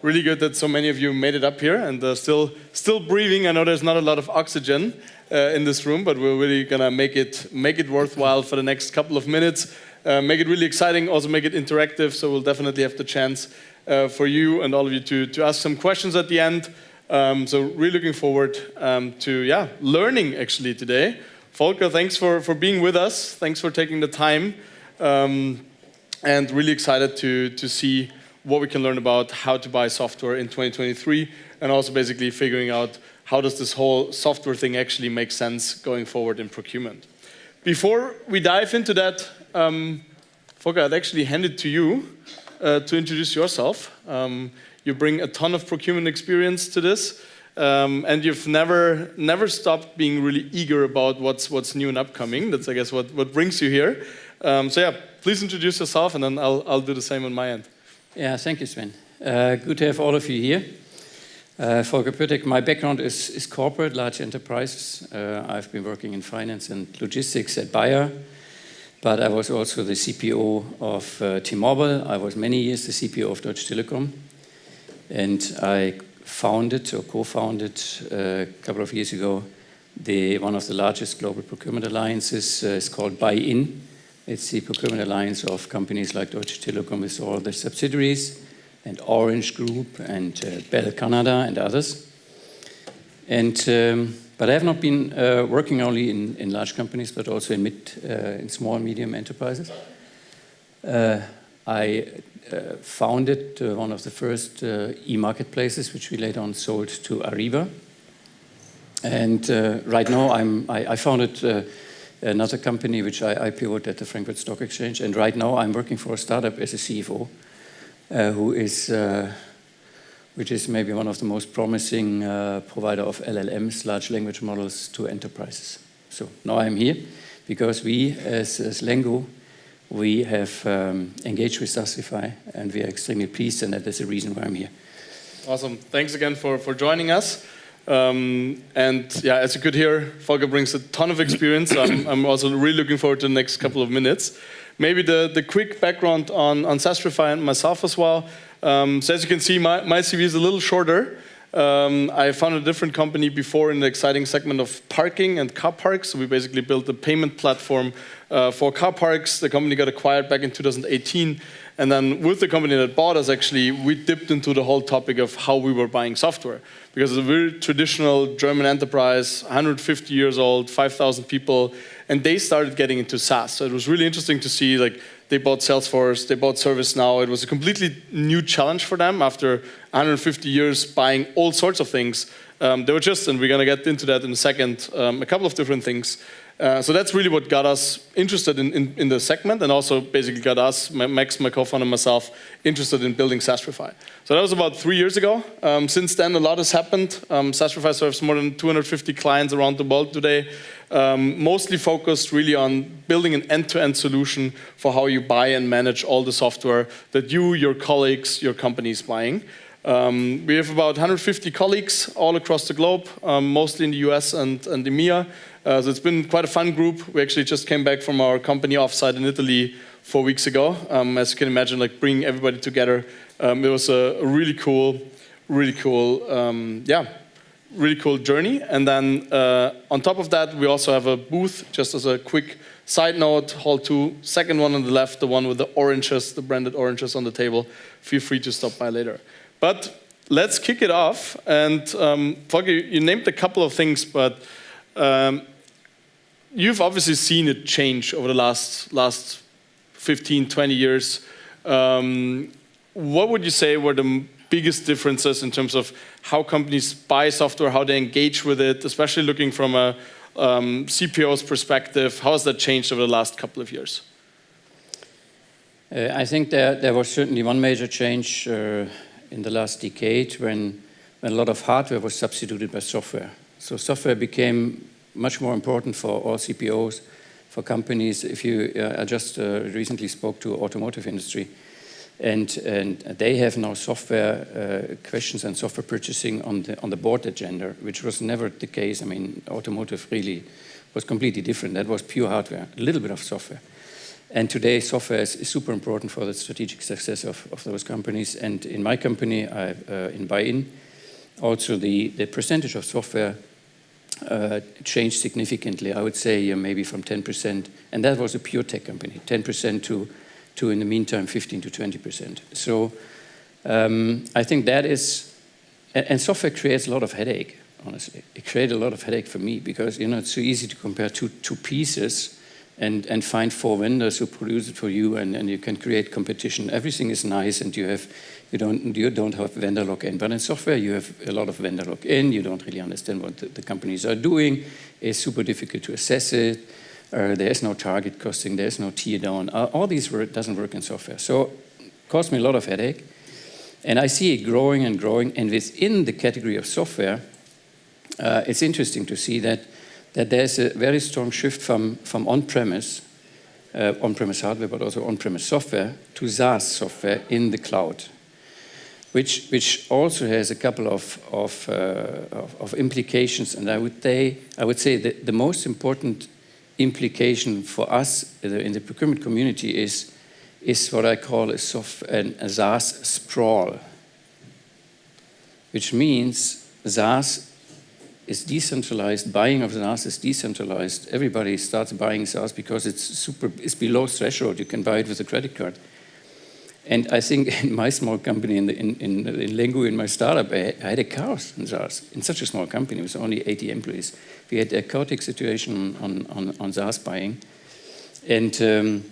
really good that so many of you made it up here and still breathing. I know there's not a lot of oxygen in this room, but we're really gonna make it worthwhile for the next couple of minutes. Make it really exciting, also make it interactive, so we'll definitely have the chance for you and all of you to ask some questions at the end. So really looking forward to learning actually today. Volker, thanks for being with us. Thanks for taking the time. And really excited to see what we can learn about how to buy software in 2023, and also basically figuring out how does this whole software thing actually make sense going forward in procurement. Before we dive into that, Volker, I'd actually hand it to you to introduce yourself. You bring a ton of procurement experience to this, and you've never stopped being really eager about what's new and upcoming. That's, I guess, what brings you here. Please introduce yourself, and then I'll do the same on my end. Yeah, thank you, Sven. Good to have all of you here. Volker Pyrtek, my background is corporate, large enterprises. I've been working in finance and logistics at Bayer, but I was also the CPO of T-Mobile. I was many years the CPO of Deutsche Telekom, and I founded or co-founded a couple of years ago one of the largest global procurement alliances. It's called Buy-In. It's the procurement alliance of companies like Deutsche Telekom with all their subsidiaries, and Orange Group, and Bell Canada, and others. But I have not been working only in large companies, but also in small and medium enterprises. I founded one of the first e-marketplaces, which we later on sold to Ariba. And right now I founded another company which I IPO'd at the Frankfurt Stock Exchange, and right now I'm working for a startup as a CFO, which is maybe one of the most promising provider of LLMs, large language models, to enterprises. So now I'm here because we, as Lengoo, we have engaged with Sastrify, and we are extremely pleased, and that is the reason why I'm here. Awesome. Thanks again for joining us. As you could hear, Volker brings a ton of experience. I'm also really looking forward to the next couple of minutes. Maybe the quick background on Sastrify and myself as well. So as you can see, my CV is a little shorter. I founded a different company before in the exciting segment of parking and car parks. So we basically built a payment platform for car parks. The company got acquired back in 2018. And then with the company that bought us, actually, we dipped into the whole topic of how we were buying software. Because it's a very traditional German enterprise, 150 years old, 5,000 people, and they started getting into SaaS. So it was really interesting to see, like, they bought Salesforce, they bought ServiceNow. It was a completely new challenge for them after 150 years buying all sorts of things. They were just, and we're going to get into that in a second, a couple of different things. So that's really what got us interested in the segment, and also basically got us, Max, my co-founder, and myself, interested in building Sastrify. So that was about 3 years ago. Since then, a lot has happened. Sastrify serves more than 250 clients around the world today, mostly focused really on building an end-to-end solution for how you buy and manage all the software that you, your colleagues, your company is buying. We have about 150 colleagues all across the globe, mostly in the US and EMEA. So it's been quite a fun group. We actually just came back from our company offsite in Italy 4 weeks ago. As you can imagine, like bringing everybody together, it was a really cool journey. And then on top of that, we also have a booth, just as a quick side note, Hall 2, second one on the left, the one with the oranges, the branded oranges on the table. Feel free to stop by later. But let's kick it off. And Volker, you named a couple of things, but you've obviously seen it change over the last 15, 20 years. What would you say were the biggest differences in terms of how companies buy software, how they engage with it, especially looking from a CPO's perspective? How has that changed over the last couple of years? I think there was certainly one major change in the last decade when a lot of hardware was substituted by software. So software became much more important for all CPOs, for companies. I just recently spoke to automotive industry, and they have now software questions and software purchasing on the board agenda, which was never the case. I mean, automotive really was completely different. That was pure hardware, a little bit of software. And today, software is super important for the strategic success of those companies. And in my company, in Buy-in, also the percentage of software changed significantly. I would say maybe from 10%, and that was a pure tech company, 10% to in the meantime 15 to 20%. So I think that is, and software creates a lot of headache. Honestly, it created a lot of headache for me because it's so easy to compare two pieces and find 4 vendors who produce it for you, and you can create competition. Everything is nice, and you don't have vendor lock-in. But in software, you have a lot of vendor lock-in. You don't really understand what the companies are doing. It's super difficult to assess it. There is no target costing. There is no tear down. All these doesn't work in software. So it caused me a lot of headache. And I see it growing and growing. And within the category of software, it's interesting to see that there's a very strong shift from on-premise hardware, but also on-premise software, to SaaS software in the cloud, which also has a couple of implications. And I would say that the most important implication for us in the procurement community is what I call a SaaS sprawl, which means SaaS is decentralized. Buying of SaaS is decentralized. Everybody starts buying SaaS because it's below threshold. You can buy it with a credit card. And I think in my small company, in Lengoo, in my startup, I had a chaos in SaaS. In such a small company, with only 80 employees, we had a chaotic situation on SaaS buying. And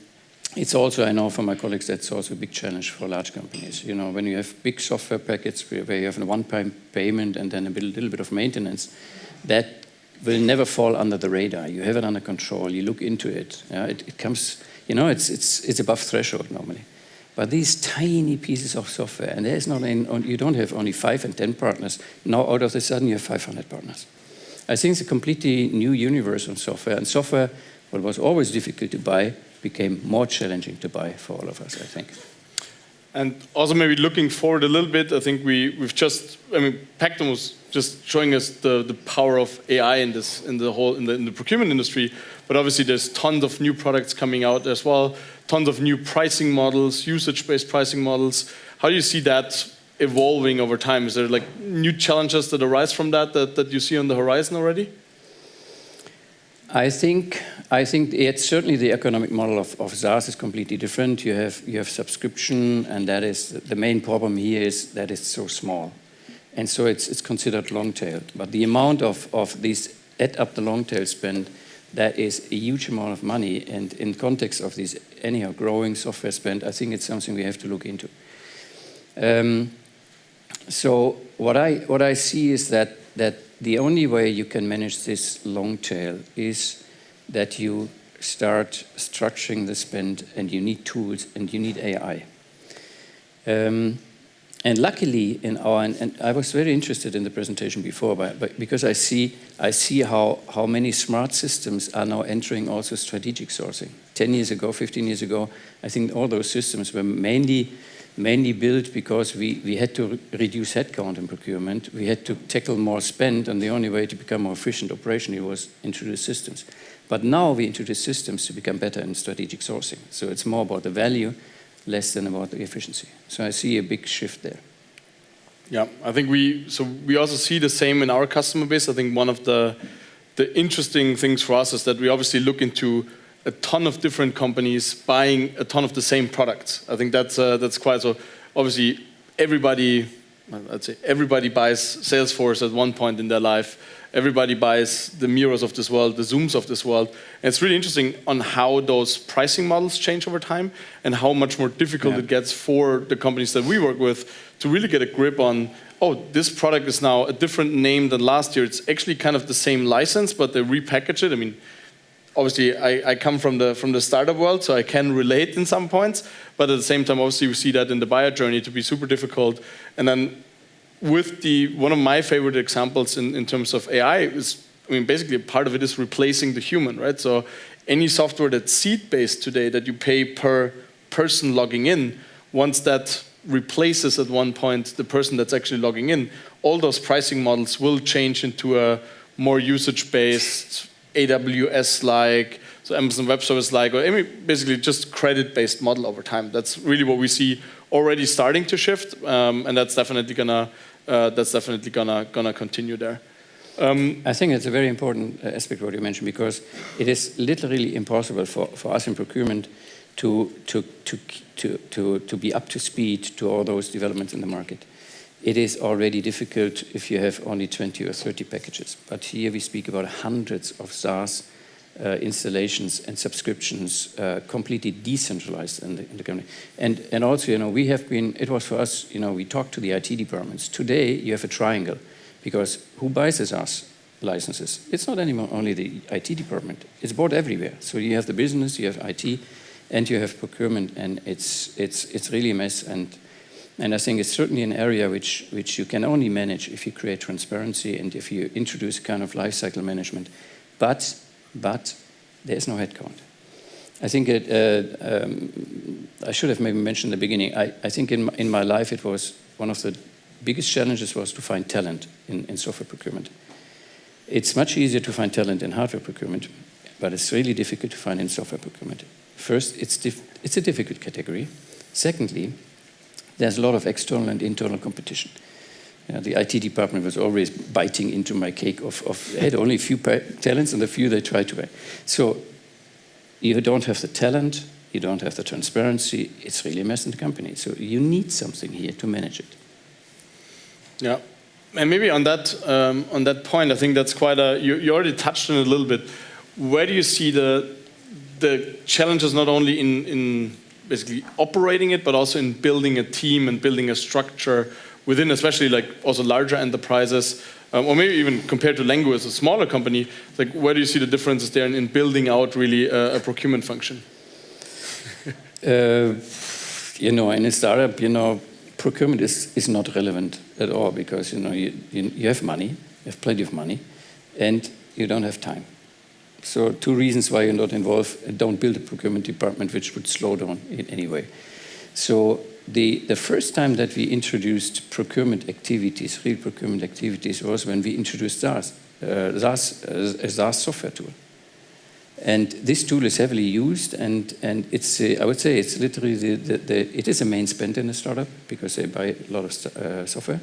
it's also, I know from my colleagues, that's also a big challenge for large companies. When you have big software packets where you have a one-time payment and then a little bit of maintenance, that will never fall under the radar. You have it under control. You look into it. It comes, it's above threshold normally. But these tiny pieces of software, and you don't have only 5 and 10 partners. Now, out of the sudden, you have 500 partners. I think it's a completely new universe on software. And software, what was always difficult to buy, became more challenging to buy for all of us, I think. And also maybe looking forward a little bit, I think Pactum was just showing us the power of AI in the procurement industry, but obviously there's tons of new products coming out as well, tons of new pricing models, usage-based pricing models. How do you see that evolving over time? Is there new challenges that arise from that you see on the horizon already? I think it's certainly the economic model of SaaS is completely different. You have subscription, and that is the main problem here is that it's so small, and so it's considered long tail. But the amount of these add up the long tail spend, that is a huge amount of money. And in context of this anyhow growing software spend, I think it's something we have to look into. So what I see is that the only way you can manage this long tail is that you start structuring the spend, and you need tools, and you need AI. And luckily, and I was very interested in the presentation before, but because I see how many smart systems are now entering also strategic sourcing. 10 years ago, 15 years ago, I think all those systems were mainly built because we had to reduce headcount in procurement. We had to tackle more spend, and the only way to become more efficient operationally was introduce systems. But now we introduce systems to become better in strategic sourcing. So it's more about the value, less than about the efficiency. So I see a big shift there. Yeah, I think we also see the same in our customer base. I think one of the interesting things for us is that we obviously look into a ton of different companies buying a ton of the same products. I think that's quite so. Obviously, everybody buys Salesforce at one point in their life. Everybody buys the Miros of this world, the Zooms of this world. And it's really interesting on how those pricing models change over time and how much more difficult it gets for the companies that we work with to really get a grip on, this product is now a different name than last year. It's actually kind of the same license, but they repackage it. I mean, obviously, I come from the startup world, so I can relate in some points. But at the same time, obviously, we see that in the buyer journey to be super difficult. And then with one of my favorite examples in terms of AI is, basically part of it is replacing the human, right? So any software that's seat-based today that you pay per person logging in, once that replaces at one point the person that's actually logging in, all those pricing models will change into a more usage-based, AWS-like, So Amazon Web Service like, or basically just credit-based model over time. That's really what we see already starting to shift, and that's definitely gonna continue there. I think it's a very important aspect what you mentioned, because it is literally impossible for us in procurement to be up to speed to all those developments in the market. It is already difficult if you have only 20 or 30 packages. But here we speak about hundreds of SaaS installations and subscriptions, completely decentralized in the company. And also, we have been, it was for us, we talked to the IT departments. Today, you have a triangle, because who buys the SaaS licenses? It's not anymore only the IT department. It's bought everywhere. So you have the business, you have IT, and you have procurement, and it's really a mess. And I think it's certainly an area which you can only manage if you create transparency and if you introduce kind of lifecycle management. But there's no headcount. I think I should have maybe mentioned in the beginning, I think in my life it was one of the biggest challenges was to find talent in software procurement. It's much easier to find talent in hardware procurement, but it's really difficult to find in software procurement. First, it's a difficult category. Secondly, there's a lot of external and internal competition. The IT department was always biting into my cake of had only a few talents, and the few they tried to buy. So you don't have the talent, you don't have the transparency, it's really a mess in the company. So you need something here to manage it. Yeah, and maybe on that point, I think that's quite you already touched on it a little bit. Where do you see the challenges not only in basically operating it, but also in building a team and building a structure within, especially like also larger enterprises, or maybe even compared to Lengoo as a smaller company, like where do you see the differences there in building out really a procurement function? In a startup, procurement is not relevant at all, because you have money, you have plenty of money, and you don't have time. So 2 reasons why you're not involved: don't build a procurement department, which would slow down in any way. So the first time that we introduced procurement activities, real procurement activities, was when we introduced SaaS, a SaaS software tool. And this tool is heavily used, and it's I would say it's literally it is a main spend in a startup, because they buy a lot of software.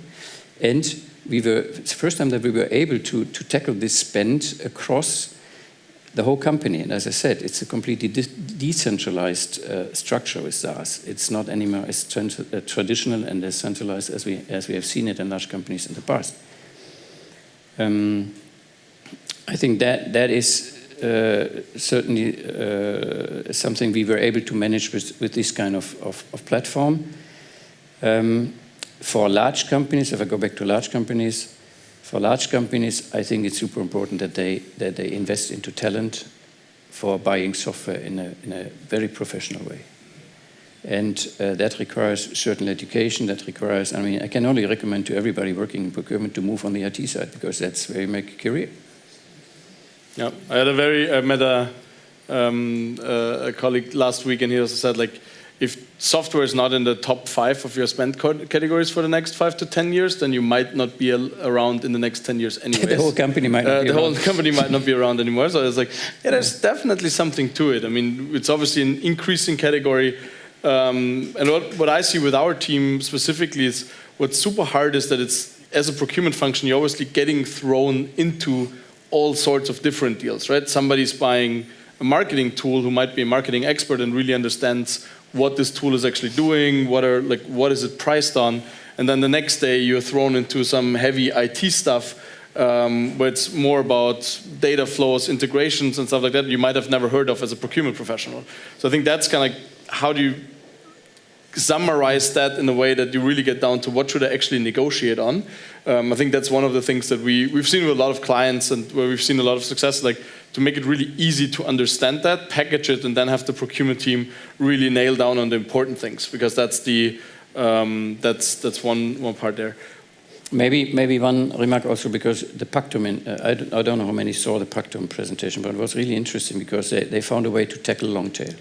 And it's the first time that we were able to tackle this spend across the whole company. And as I said, it's a completely decentralized structure with SaaS. It's not anymore as traditional and as centralized as we have seen it in large companies in the past. I think that is certainly something we were able to manage with this kind of platform. For large companies, if I go back to large companies, for large companies, I think it's super important that they invest into talent for buying software in a very professional way. And that requires certain education, that requires, I can only recommend to everybody working in procurement to move on the IT side, because that's where you make a career. Yeah, I met a colleague last week, and he also said, like, if software is not in the top 5 of your spend categories for the next 5 to 10 years, then you might not be around in the next 10 years anyways. The whole company might not be around. The whole company might not be around anymore. So it's like, yeah, there's definitely something to it. I mean, it's obviously an increasing category. And what I see with our team specifically is what's super hard is that it's, as a procurement function, you're obviously getting thrown into all sorts of different deals, right? Somebody's buying a marketing tool who might be a marketing expert and really understands what this tool is actually doing, what is it priced on, and then the next day you're thrown into some heavy IT stuff where it's more about data flows, integrations, and stuff like that you might have never heard of as a procurement professional. So I think that's kind of how do you summarize that in a way that you really get down to what should I actually negotiate on. I think that's one of the things that we've seen with a lot of clients and where we've seen a lot of success, like to make it really easy to understand that, package it, and then have the procurement team really nail down on the important things, because that's one part there. Maybe one remark also, because the Pactum, I don't know how many saw the Pactum presentation, but it was really interesting because they found a way to tackle long tail.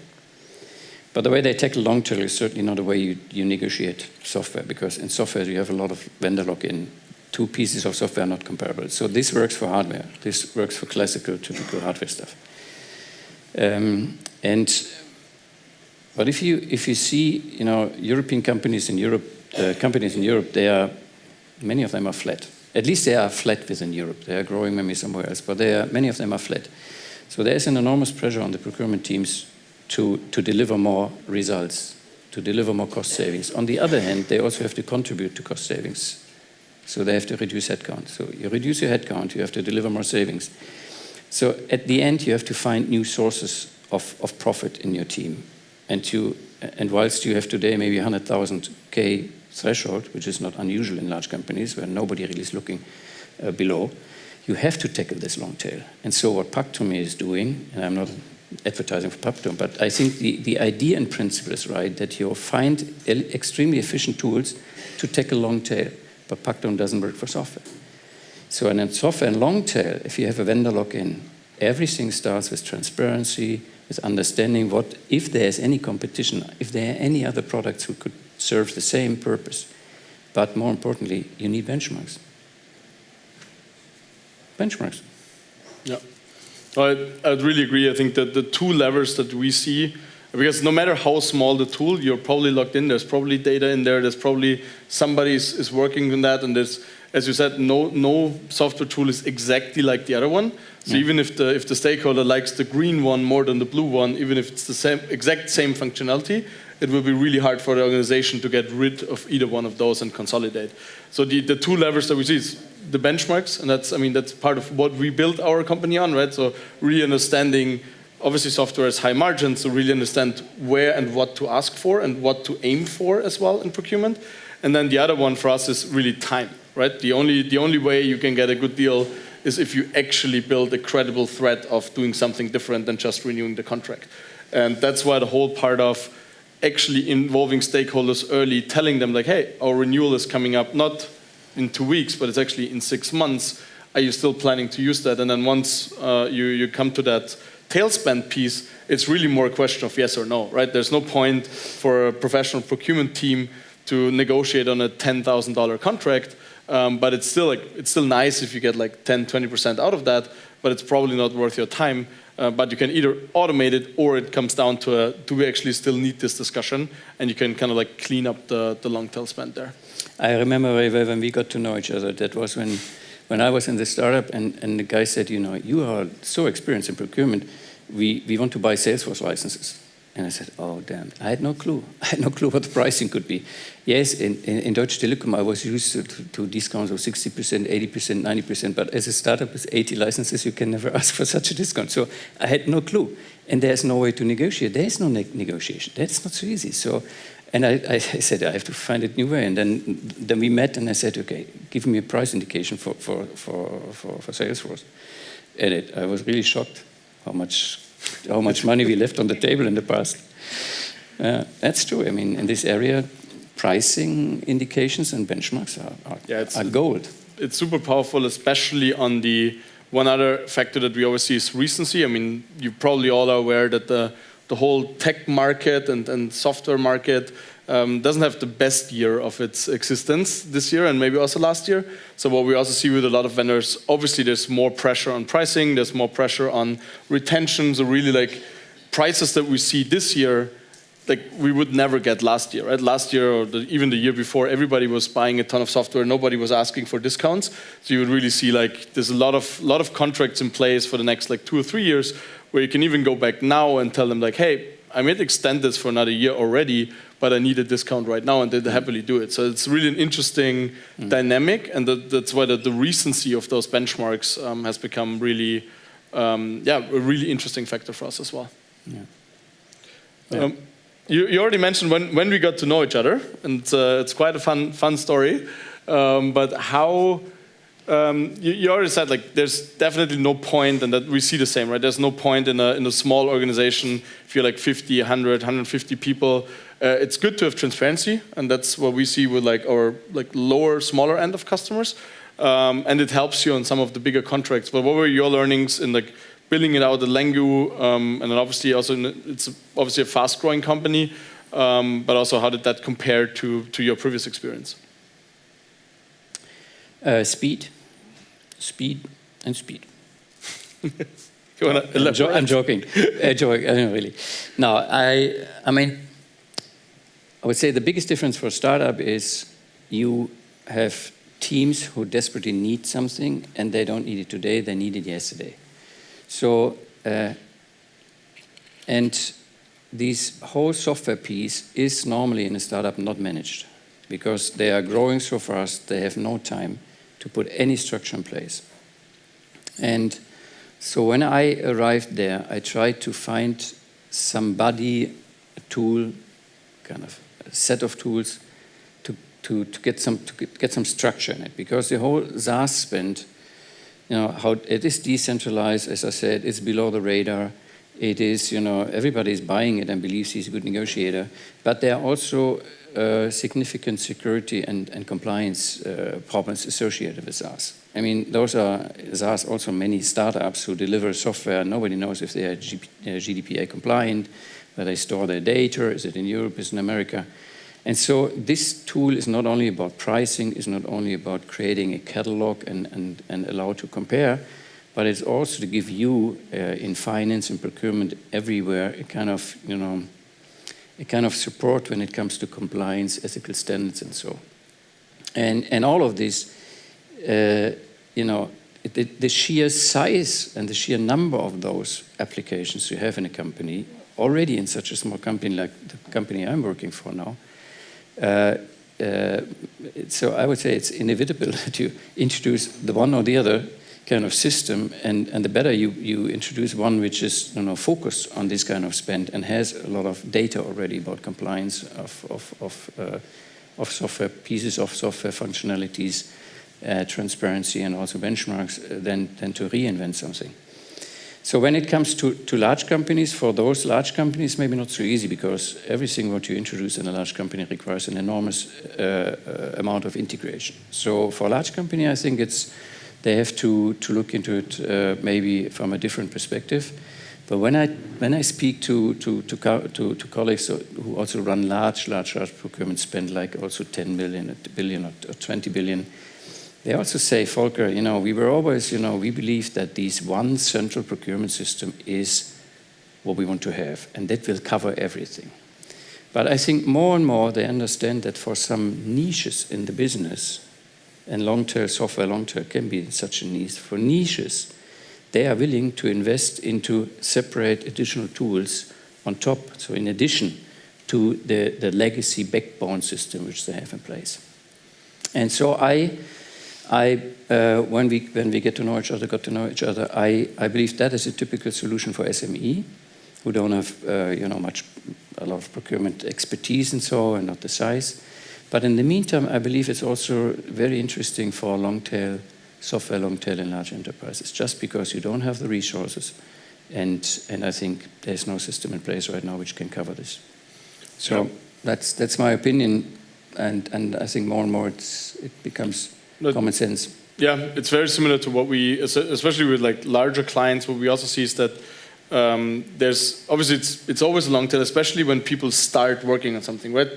But the way they tackle long tail is certainly not the way you negotiate software, because in software you have a lot of vendor lock-in. 2 pieces of software are not comparable. So this works for hardware. This works for classical, typical hardware stuff. But if you see, European companies in Europe, many of them are flat. At least they are flat within Europe. They are growing maybe somewhere else, but many of them are flat. So there is an enormous pressure on the procurement teams to deliver more results, to deliver more cost savings. On the other hand, they also have to contribute to cost savings. So they have to reduce headcount. So you reduce your headcount, you have to deliver more savings. So at the end, you have to find new sources of profit in your team. And whilst you have today maybe 100,000 K threshold, which is not unusual in large companies where nobody really is looking below, you have to tackle this long tail. And so what Pactum is doing, and I'm not advertising for Pactum, but I think the idea and principle is right, that you find extremely efficient tools to tackle long tail, but Pactum doesn't work for software. So in software and long tail, if you have a vendor lock-in, everything starts with transparency, with understanding what, if there's any competition, if there are any other products who could serve the same purpose. But more importantly, you need benchmarks. Benchmarks. Yeah. I'd really agree. I think that the two levers that we see, because no matter how small the tool, you're probably locked in. There's probably data in there. There's probably somebody is working on that. And there's, as you said, no software tool is exactly like the other one. So even if the stakeholder likes the green one more than the blue one, even if it's the exact same functionality, it will be really hard for the organization to get rid of either one of those and consolidate. So the two levers that we see is the benchmarks, and that's part of what we built our company on, right? So really understanding, obviously software is high margin, so really understand where and what to ask for and what to aim for as well in procurement. And then the other one for us is really time, right? The only way you can get a good deal is if you actually build a credible threat of doing something different than just renewing the contract. And that's why the whole part of actually involving stakeholders early, telling them like, hey, our renewal is coming up, not in 2 weeks, but it's actually in 6 months. Are you still planning to use that? And then once you come to that tail spend piece, it's really more a question of yes or no, right? There's no point for a professional procurement team to negotiate on a $10,000 contract, but it's still nice if you get like 10-20% out of that, but it's probably not worth your time. But you can either automate it, or it comes down to do we actually still need this discussion, and you can kind of like clean up the long tail spend there. I remember very well when we got to know each other. That was when I was in the startup, and the guy said, you are so experienced in procurement, we want to buy Salesforce licenses. And I said, oh, damn. I had no clue. I had no clue what the pricing could be. Yes, in Deutsche Telekom, I was used to discounts of 60%, 80%, 90%. But as a startup with 80 licenses, you can never ask for such a discount. So I had no clue. And there's no way to negotiate. There is no negotiation. That's not so easy. So, and I said, I have to find a new way. And then we met, and I said, okay, give me a price indication for Salesforce. And I was really shocked how much money we left on the table in the past. That's true. I mean, in this area, pricing indications and benchmarks are gold. It's super powerful, especially on the one other factor that we always see is recency. I mean, you probably all are aware that the whole tech market and software market doesn't have the best year of its existence this year and maybe also last year. So what we also see with a lot of vendors, obviously there's more pressure on pricing, there's more pressure on retention. So really like prices that we see this year, like we would never get last year, right? Last year or even the year before, everybody was buying a ton of software, nobody was asking for discounts. So you would really see like there's a lot of contracts in place for the next like 2 or 3 years where you can even go back now and tell them like, hey, I might extend this for another year already, but I need a discount right now, and they'd happily do it. So it's really an interesting dynamic, and that's why the recency of those benchmarks has become really, a really interesting factor for us as well. Yeah. You already mentioned when we got to know each other, and it's quite a fun story. But how you already said like there's definitely no point, and that we see the same, right? There's no point in a small organization if you're like 50, 100, 150 people. It's good to have transparency, and that's what we see with like our like smaller end of customers, and it helps you on some of the bigger contracts. But what were your learnings in like building it out at Lengoo, and then obviously also it's obviously a fast-growing company, but also how did that compare to your previous experience? Speed, and speed. You want to elaborate? I'm joking. Really. No, I mean, I would say the biggest difference for a startup is you have teams who desperately need something and they don't need it today, they need it yesterday. So, and this whole software piece is normally in a startup not managed because they are growing so fast, they have no time to put any structure in place. And so when I arrived there, I tried to find somebody, a tool, kind of a set of tools to get some structure in it, because the whole SaaS spend, how it is decentralized, as I said, it's below the radar. It is, everybody is buying it and believes he's a good negotiator, but there are also significant security and compliance problems associated with SaaS. I mean, those are SaaS also many startups who deliver software. Nobody knows if they are GDPR compliant, where they store their data. Is it in Europe? Is it in America? And so this tool is not only about pricing, is not only about creating a catalog and allow to compare, but it's also to give you in finance and procurement everywhere a kind of support when it comes to compliance, ethical standards, and so. And all of this, the sheer size and the sheer number of those applications you have in a company, already in such a small company like the company I'm working for now. So I would say it's inevitable that you introduce the one or the other kind of system, and the better you introduce one which is focused on this kind of spend and has a lot of data already about compliance of software, pieces of software functionalities, transparency, and also benchmarks, than to reinvent something. So when it comes to large companies, for those large companies, maybe not so easy, because everything what you introduce in a large company requires an enormous amount of integration. So for a large company, I think they have to look into it maybe from a different perspective. But when I speak to colleagues who also run large procurement spend, like also 10 million, a billion, or 20 billion, they also say, Volker, we were always, we believe that this one central procurement system is what we want to have, and that will cover everything. But I think more and more they understand that for some niches in the business, and long-term software, long-term can be such a niche. For niches, they are willing to invest into separate additional tools on top, so in addition to the legacy backbone system which they have in place. And so when we got to know each other, I believe that is a typical solution for SME, who don't have a lot of procurement expertise and so, and not the size. But in the meantime, I believe it's also very interesting for long-tail software, long-tail in large enterprises, just because you don't have the resources, and I think there's no system in place right now which can cover this. So that's my opinion, and I think more and more it becomes common sense. Yeah, it's very similar to what we, especially with like larger clients, what we also see is that there's obviously it's always a long tail, especially when people start working on something, right?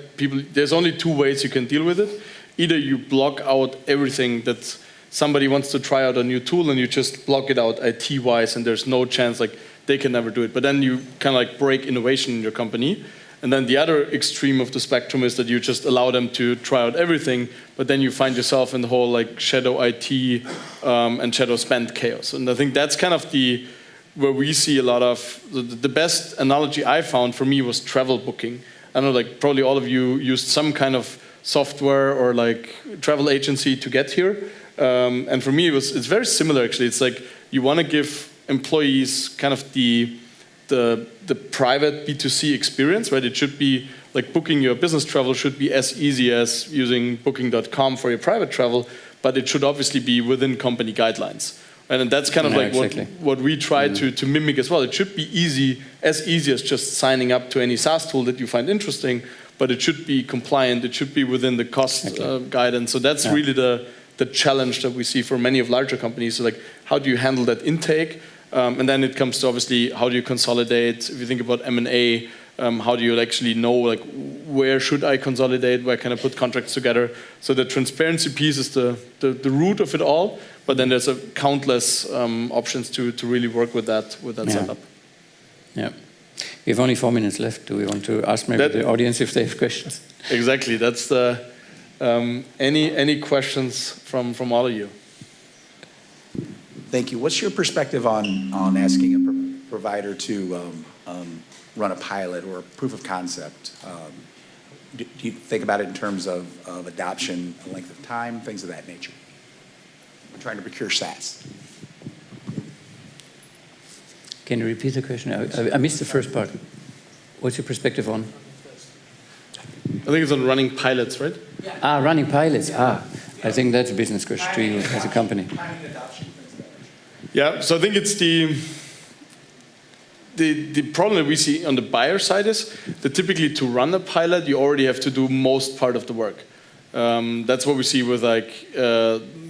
There's only two ways you can deal with it. Either you block out everything that somebody wants to try out a new tool, and you just block it out IT-wise, and there's no chance like they can never do it. But then you kind of like break innovation in your company. And then the other extreme of the spectrum is that you just allow them to try out everything, but then you find yourself in the whole like shadow IT and shadow spend chaos. And I think that's kind of where we see a lot of the best analogy I found for me was travel booking. I know like probably all of you used some kind of software or like travel agency to get here. And for me it's very similar actually. It's like you want to give employees kind of the private B2C experience, right? It should be like booking your business travel should be as easy as using booking.com for your private travel, but it should obviously be within company guidelines. And that's kind of like exactly what we try to mimic as well. It should be as easy as just signing up to any SaaS tool that you find interesting, but it should be compliant. It should be within the cost guidance. So that's really the challenge that we see for many of larger companies. So like, how do you handle that intake? And then it comes to obviously how do you consolidate? If you think about M&A, How do you actually know, like, where should I consolidate? Where can I put contracts together? So the transparency piece is the root of it all. But then there's countless options to really work with that setup. Yeah. We have only 4 minutes left. Do we want to ask maybe the audience if they have questions? Exactly. That's the any questions from all of you? Thank you. What's your perspective on asking a provider to run a pilot or a proof of concept? Do you think about it in terms of adoption, length of time, things of that nature? We're trying to procure SaaS. Can you repeat the question? I missed the first part. What's your perspective on? I think it's on running pilots, right? Yeah. Running pilots. I think that's a business question to you as a company. Yeah, so I think it's the problem that we see on the buyer side is that typically to run a pilot, you already have to do most part of the work. That's what we see with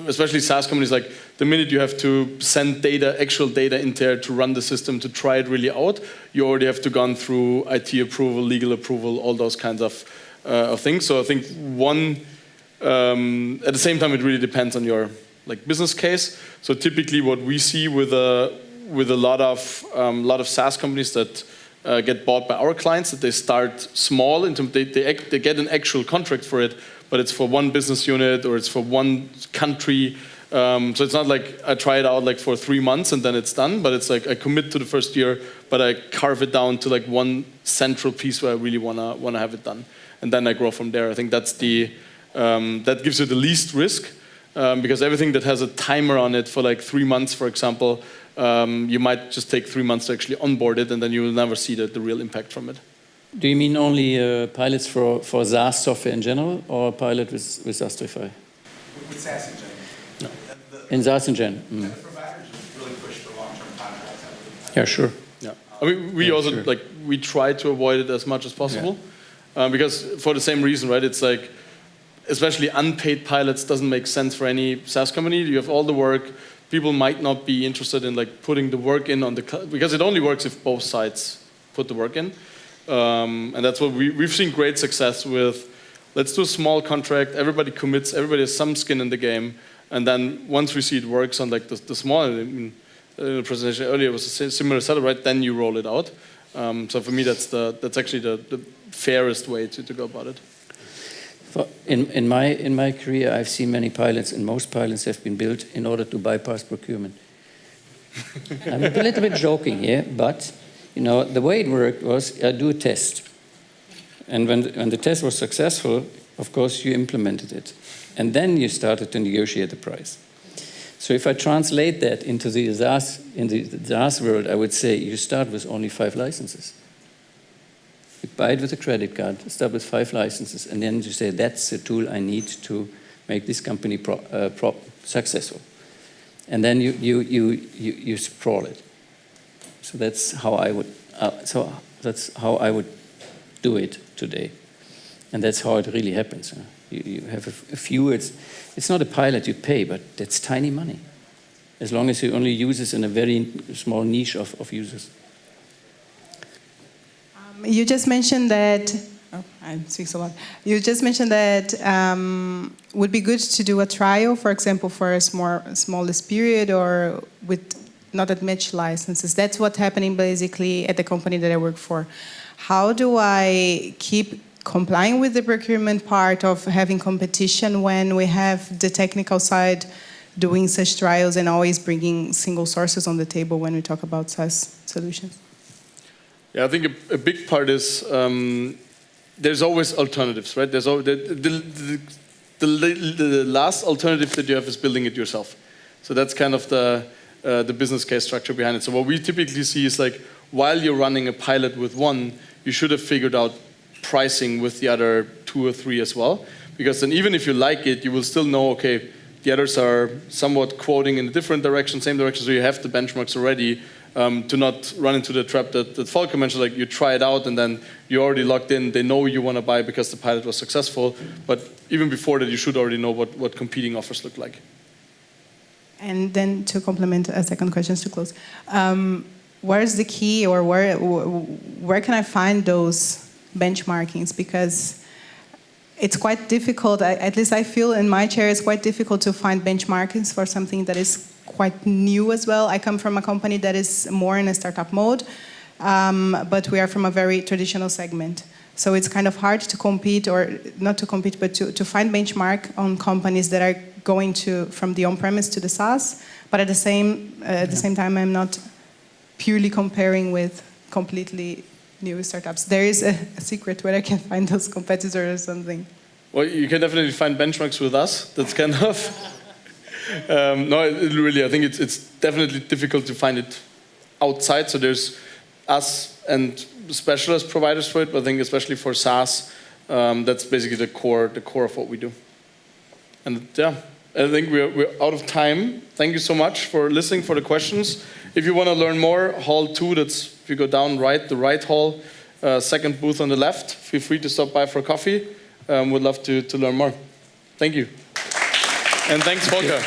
especially SaaS companies. Like the minute you have to send data, actual data in there to run the system to try it really out, you already have to gone through IT approval, legal approval, all those kinds of things. So I think at the same time, it really depends on your business case. So typically, what we see with a lot of SaaS companies that get bought by our clients, that they start small, they get an actual contract for it, but it's for one business unit or it's for one country. So it's not like I try it out for 3 months and then it's done, but it's like I commit to the first year, but I carve it down to one central piece where I really wanna have it done, and then I grow from there. I think that's that gives you the least risk. Because everything that has a timer on it for 3 months, for example, you might just take 3 months to actually onboard it, and then you will never see the real impact from it. Do you mean only pilots for SaaS software in general, or a pilot with Sastrify? With SaaS in general. No. In SaaS in general. The providers really push for long-term contracts. Yeah, sure. Yeah. I mean, we also we try to avoid it as much as possible, because for the same reason, right? It's especially unpaid pilots doesn't make sense for any SaaS company. You have all the work. People might not be interested in putting the work in because it only works if both sides put the work in. And that's what we've seen great success with. Let's do a small contract. Everybody commits. Everybody has some skin in the game. And then once we see it works on the small, in the presentation earlier was a similar setup, right? Then you roll it out. So for me, that's actually the fairest way to go about it. In my career, I've seen many pilots, and most pilots have been built in order to bypass procurement. I'm a little bit joking here, but the way it worked was I do a test, and when the test was successful, of course you implemented it, and then you started to negotiate the price. So if I translate that into the SaaS world, I would say you start with only 5 licenses. You buy it with a credit card, start with 5 licenses, and then you say, that's the tool I need to make this company successful. And then you sprawl it. So that's how I would do it today. And that's how it really happens. You have a few, it's not a pilot you pay, but that's tiny money. As long as you only use it in a very small niche of users. You just mentioned that, I speak so loud. You just mentioned that would be good to do a trial, for example, for a smallest period or with not that much licenses. That's what's happening basically at the company that I work for. How do I keep complying with the procurement part of having competition when we have the technical side doing such trials and always bringing single sources on the table when we talk about SaaS solutions? Yeah, I think a big part is there's always alternatives, right? There's always, the last alternative that you have is building it yourself. So that's kind of the business case structure behind it. So what we typically see is while you're running a pilot with one, you should have figured out pricing with the other 2 or 3 as well. Because then even if you like it, you will still know, okay, the others are somewhat quoting in a different direction, same direction, so you have the benchmarks already. To not run into the trap that Volker mentioned, you try it out and then you're already locked in. They know you want to buy because the pilot was successful. But even before that, you should already know what competing offers look like. And then to complement a second question to close. where's the key, or where can I find those benchmarkings? Because it's quite difficult, at least I feel in my chair, it's quite difficult to find benchmarkings for something that is quite new as well. I come from a company that is more in a startup mode, but we are from a very traditional segment. So it's kind of hard to compete, or not to compete, but to find benchmark on companies that are going from the on-premise to the SaaS. But at the same time, I'm not purely comparing with completely new startups. There is a secret where I can find those competitors or something. Well, you can definitely find benchmarks with us. That's kind of... I think it's definitely difficult to find it outside. So there's us and specialist providers for it, but I think especially for SaaS, that's basically the core of what we do. And yeah, I think we're out of time. Thank you so much for listening, for the questions. If you want to learn more, Hall 2, that's if you go down the right hall, second booth on the left. Feel free to stop by for coffee. Would love to learn more. Thank you. And thanks, Volker.